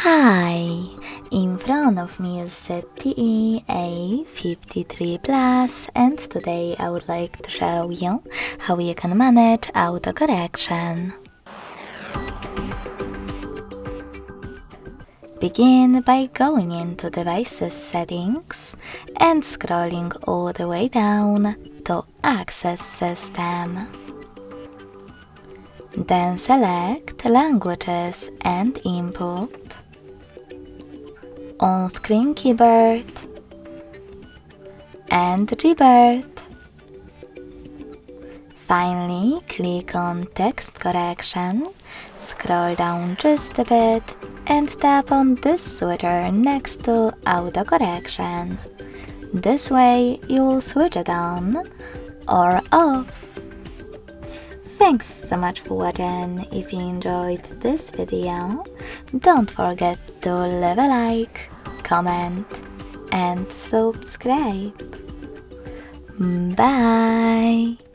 Hi, in front of me is ZTE A53 Plus, and today I would like to show you how you can manage autocorrection. Begin by going into Devices Settings and scrolling all the way down to Access System. Then select Languages and Input, On-Screen Keyboard, and Gboard. Finally, click on Text Correction, scroll down just a bit, and tap on this switcher next to Autocorrection. This way, you'll switch it on or off. Thanks so much for watching. If you enjoyed this video, don't forget to leave a like, comment, and subscribe. Bye!